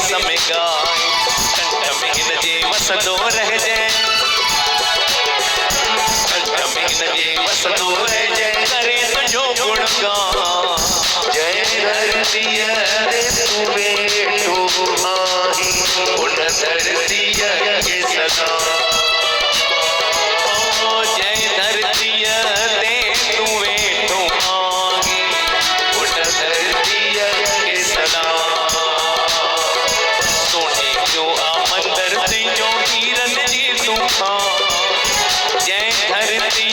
समय गाय कंठ में इन जे वसदो रह जाए कंठ में इन जे वसदो रह जाए करे तुझो गुणगान जय धरती तू वेठो आही उन धरती के सदा जय धरती ते तू वेठो आही उन धरती के सदा सोने जो आ मंदर जो हीरन जी तूफान जय धरती